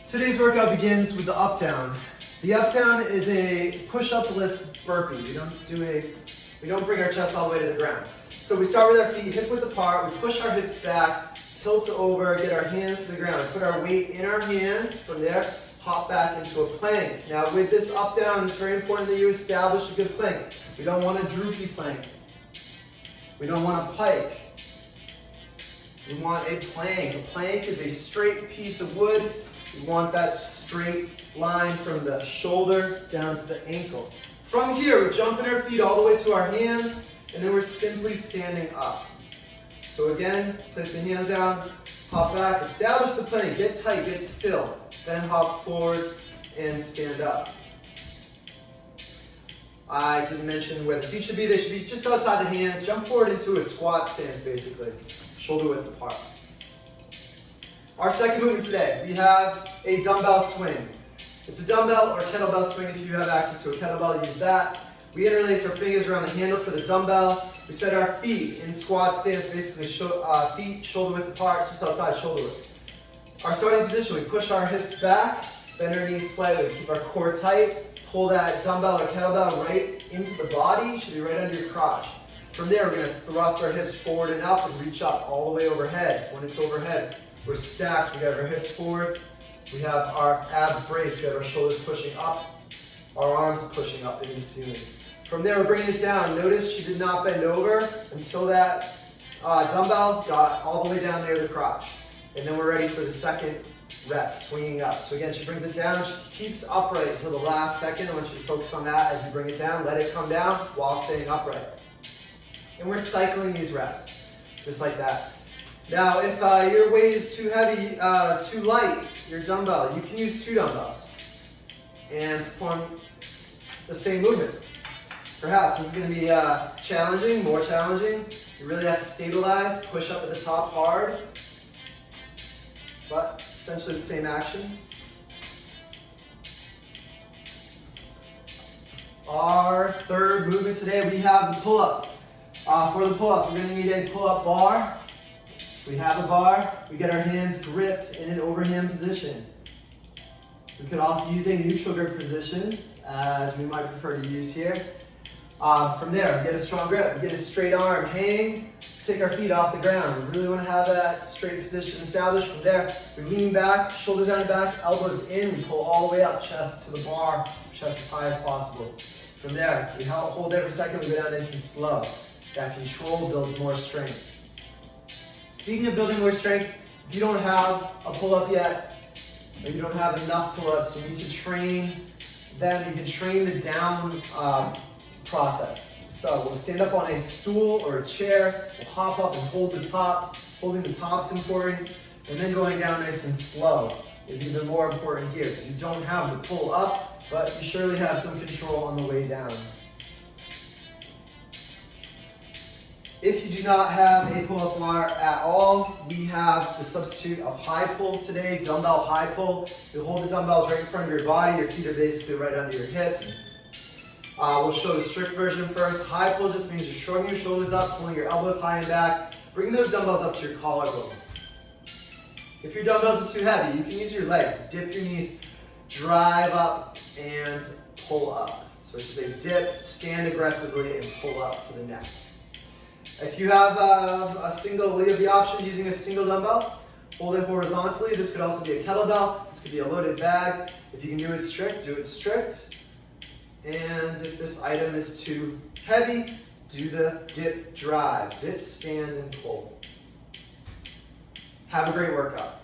Today's workout begins with the up-down. The up-down is a push-up-less burpee. We don't bring our chest all the way to the ground. So we start with our feet hip-width apart, we push our hips back, tilt over, get our hands to the ground, put our weight in our hands. From there, hop back into a plank. Now with this up-down, it's very important that you establish a good plank. We don't want a droopy plank. We don't want a pike. We want a plank. A plank is a straight piece of wood. We want that straight line from the shoulder down to the ankle. From here, we're jumping our feet all the way to our hands, and then we're simply standing up. So again, place the hands down, hop back, establish the plank, get tight, get still. Then hop forward and stand up. I didn't mention where the feet should be. They should be just outside the hands. Jump forward into a squat stance, basically. Shoulder width apart. Our second movement today, we have a dumbbell swing. It's a dumbbell or kettlebell swing. If you have access to a kettlebell, use that. We interlace our fingers around the handle for the dumbbell. We set our feet in squat stance, basically feet shoulder width apart, just outside shoulder width. Our starting position, we push our hips back, bend our knees slightly, keep our core tight, pull that dumbbell or kettlebell right into the body, should be right under your crotch. From there, we're going to thrust our hips forward and up and reach up all the way overhead. When it's overhead, we're stacked, we got our hips forward, we have our abs braced, we have our shoulders pushing up, our arms pushing up into the ceiling. From there, we're bringing it down. Notice she did not bend over until that dumbbell got all the way down near the crotch. And then we're ready for the second rep, swinging up. So again, she brings it down, she keeps upright until the last second. I want you to focus on that as you bring it down. Let it come down while staying upright. And we're cycling these reps, just like that. Now, if your weight is too heavy, too light, your dumbbell, you can use two dumbbells and perform the same movement. Perhaps this is going to be challenging, more challenging. You really have to stabilize, push up at the top hard, but essentially the same action. Our third movement today, we have the pull-up. For the pull-up, we're going to need a pull-up bar. We have a bar, we get our hands gripped in an overhand position. We could also use a neutral grip position, as we might prefer to use here. From there, we get a strong grip, we get a straight arm, hang, take our feet off the ground. We really want to have that straight position established. From there, we lean back, shoulders down and back, elbows in, we pull all the way up, chest to the bar, chest as high as possible. From there, we hold there for a second, we go down nice and slow. That control builds more strength. Speaking of building more strength, if you don't have a pull-up yet, or you don't have enough pull-ups, you need to train them. You can train the down process. So we'll stand up on a stool or a chair, we'll hop up and hold the top. Holding the top's important, and then going down nice and slow is even more important here, because you don't have the pull up, but you surely have some control on the way down. If you do not have a pull-up bar at all, we have the substitute of high pulls today, dumbbell high pull. You hold the dumbbells right in front of your body, your feet are basically right under your hips. We'll show the strict version first. High pull just means you're shrugging your shoulders up, pulling your elbows high and back, bringing those dumbbells up to your collarbone. If your dumbbells are too heavy, you can use your legs. Dip your knees, drive up, and pull up. So it's just a dip, stand aggressively, and pull up to the neck. If you have you have the option of using a single dumbbell, hold it horizontally. This could also be a kettlebell. This could be a loaded bag. If you can do it strict, do it strict. And if this item is too heavy, do the dip drive. Dip, stand, and pull. Have a great workout.